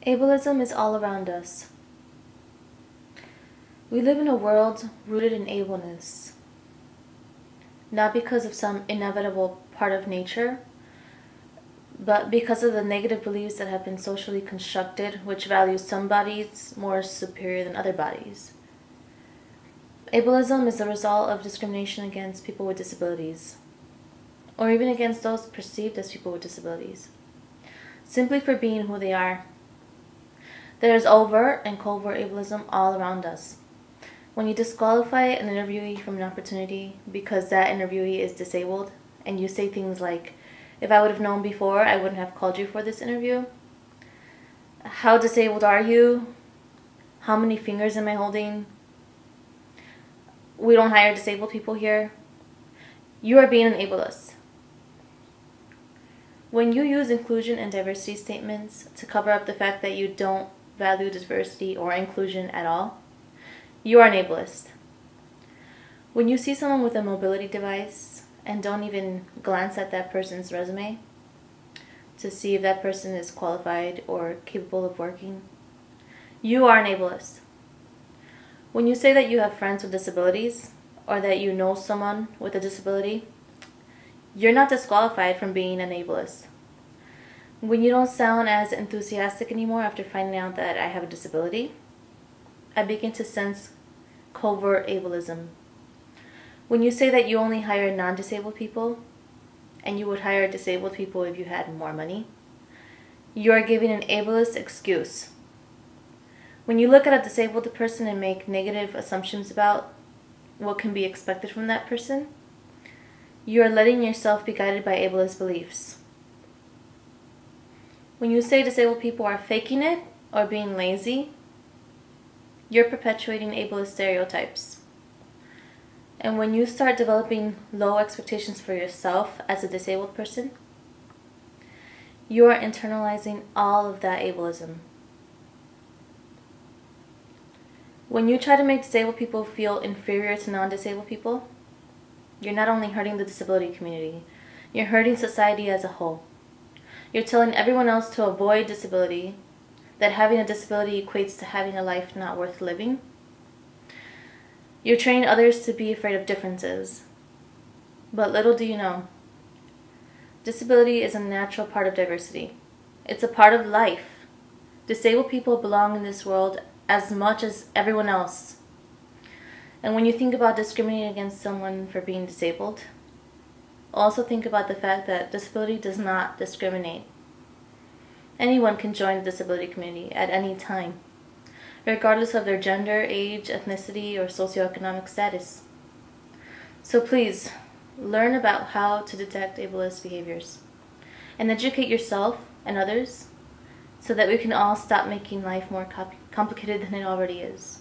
Ableism is all around us. We live in a world rooted in ableness, not because of some inevitable part of nature, but because of the negative beliefs that have been socially constructed, which value some bodies more superior than other bodies. Ableism is the result of discrimination against people with disabilities, or even against those perceived as people with disabilities, simply for being who they are. There is overt and covert ableism all around us. When you disqualify an interviewee from an opportunity because that interviewee is disabled, and you say things like, "If I would have known before, I wouldn't have called you for this interview," "How disabled are you?" "How many fingers am I holding?" "We don't hire disabled people here." You are being an ableist. When you use inclusion and diversity statements to cover up the fact that you don't value diversity or inclusion at all, you are an ableist. When you see someone with a mobility device and don't even glance at that person's resume to see if that person is qualified or capable of working, you are an ableist. When you say that you have friends with disabilities or that you know someone with a disability, you're not disqualified from being an ableist. When you don't sound as enthusiastic anymore after finding out that I have a disability, I begin to sense covert ableism. When you say that you only hire non-disabled people, and you would hire disabled people if you had more money, you are giving an ableist excuse. When you look at a disabled person and make negative assumptions about what can be expected from that person, you are letting yourself be guided by ableist beliefs. When you say disabled people are faking it or being lazy, you're perpetuating ableist stereotypes. And when you start developing low expectations for yourself as a disabled person, you are internalizing all of that ableism. When you try to make disabled people feel inferior to non-disabled people, you're not only hurting the disability community, you're hurting society as a whole. You're telling everyone else to avoid disability, that having a disability equates to having a life not worth living. You're training others to be afraid of differences. But little do you know, disability is a natural part of diversity. It's a part of life. Disabled people belong in this world as much as everyone else. And when you think about discriminating against someone for being disabled, also think about the fact that disability does not discriminate. Anyone can join the disability community at any time, regardless of their gender, age, ethnicity, or socioeconomic status. So please, learn about how to detect ableist behaviors and educate yourself and others so that we can all stop making life more complicated than it already is.